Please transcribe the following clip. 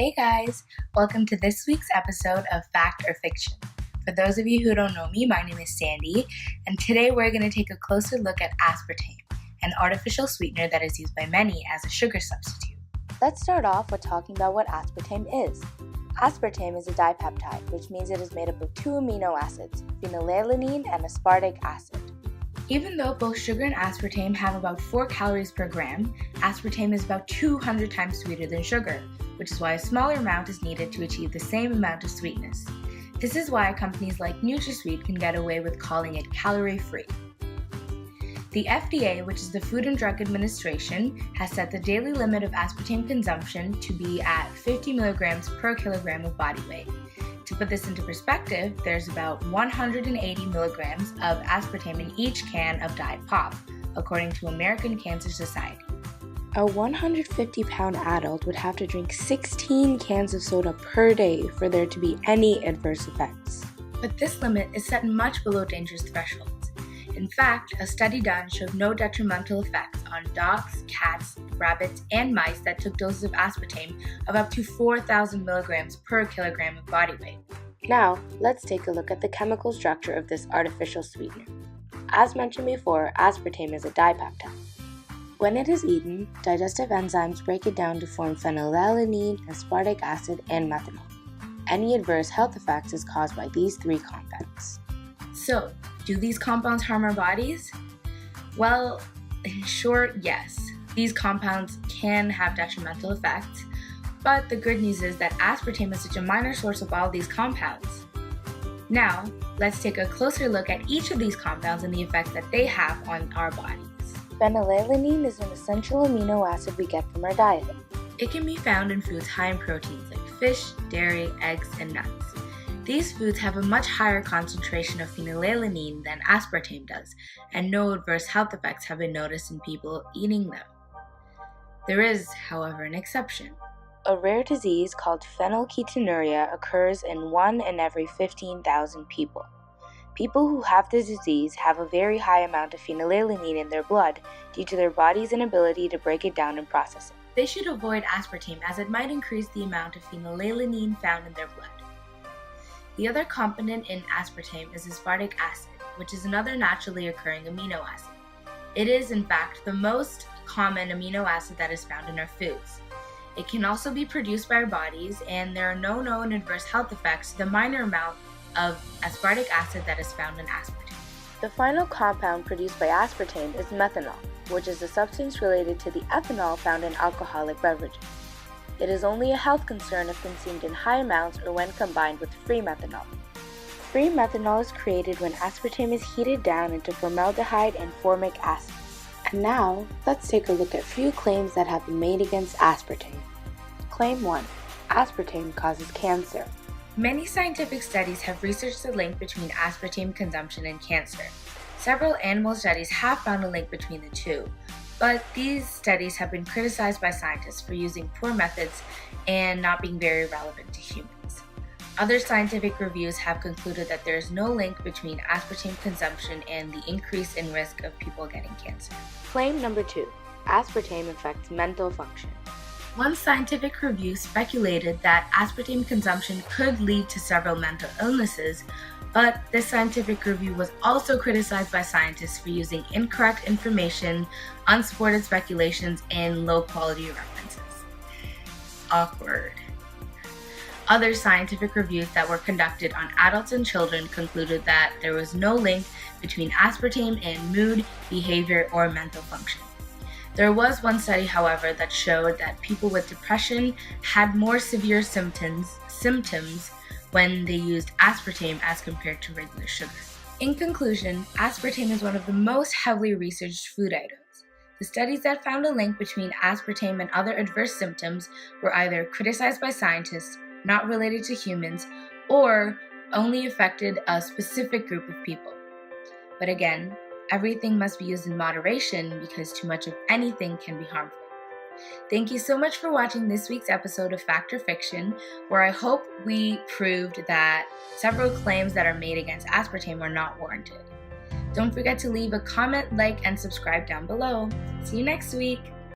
Hey guys, welcome to this week's episode of Fact or Fiction. For those of you who don't know me, my name is Sandy, and today we're going to take a closer look at aspartame, an artificial sweetener that is used by many as a sugar substitute. Let's start off with talking about what aspartame is. Aspartame is a dipeptide, which means it is made up of two amino acids, phenylalanine and aspartic acid. Even though both sugar and aspartame have about 4 calories per gram, aspartame is about 200 times sweeter than sugar, which is why a smaller amount is needed to achieve the same amount of sweetness. This is why companies like NutraSweet can get away with calling it calorie-free. The FDA, which is the Food and Drug Administration, has set the daily limit of aspartame consumption to be at 50 milligrams per kilogram of body weight. To put this into perspective, there's about 180 milligrams of aspartame in each can of Diet Pop, according to American Cancer Society. A 150-pound adult would have to drink 16 cans of soda per day for there to be any adverse effects. But this limit is set much below dangerous thresholds. In fact, a study done showed no detrimental effects on dogs, cats, rabbits, and mice that took doses of aspartame of up to 4,000 milligrams per kilogram of body weight. Now, let's take a look at the chemical structure of this artificial sweetener. As mentioned before, aspartame is a dipeptide. When it is eaten, digestive enzymes break it down to form phenylalanine, aspartic acid, and methanol. Any adverse health effects is caused by these three compounds. So, do these compounds harm our bodies? Well, in short, yes. These compounds can have detrimental effects, but the good news is that aspartame is such a minor source of all these compounds. Now, let's take a closer look at each of these compounds and the effects that they have on our bodies. Phenylalanine is an essential amino acid we get from our diet. It can be found in foods high in proteins like fish, dairy, eggs, and nuts. These foods have a much higher concentration of phenylalanine than aspartame does, and no adverse health effects have been noticed in people eating them. There is, however, an exception. A rare disease called phenylketonuria occurs in 1 in every 15,000 people. People who have the disease have a very high amount of phenylalanine in their blood due to their body's inability to break it down and process it. They should avoid aspartame as it might increase the amount of phenylalanine found in their blood. The other component in aspartame is aspartic acid, which is another naturally occurring amino acid. It is, in fact, the most common amino acid that is found in our foods. It can also be produced by our bodies, and there are no known adverse health effects to the minor amount of aspartic acid that is found in aspartame. The final compound produced by aspartame is methanol, which is a substance related to the ethanol found in alcoholic beverages. It is only a health concern if consumed in high amounts or when combined with free methanol. Free methanol is created when aspartame is heated down into formaldehyde and formic acid. And now, let's take a look at a few claims that have been made against aspartame. Claim 1. Aspartame causes cancer. Many scientific studies have researched the link between aspartame consumption and cancer. Several animal studies have found a link between the two, but these studies have been criticized by scientists for using poor methods and not being very relevant to humans. Other scientific reviews have concluded that there is no link between aspartame consumption and the increase in risk of people getting cancer. Claim number 2. Aspartame affects mental function. One scientific review speculated that aspartame consumption could lead to several mental illnesses, but this scientific review was also criticized by scientists for using incorrect information, unsupported speculations, and low-quality references. Awkward. Other scientific reviews that were conducted on adults and children concluded that there was no link between aspartame and mood, behavior, or mental function. There was one study, however, that showed that people with depression had more severe symptoms when they used aspartame as compared to regular sugar. In conclusion, aspartame is one of the most heavily researched food items. The studies that found a link between aspartame and other adverse symptoms were either criticized by scientists, not related to humans, or only affected a specific group of people. But again, everything must be used in moderation because too much of anything can be harmful. Thank you so much for watching this week's episode of Fact or Fiction, where I hope we proved that several claims that are made against aspartame are not warranted. Don't forget to leave a comment, like, and subscribe down below. See you next week!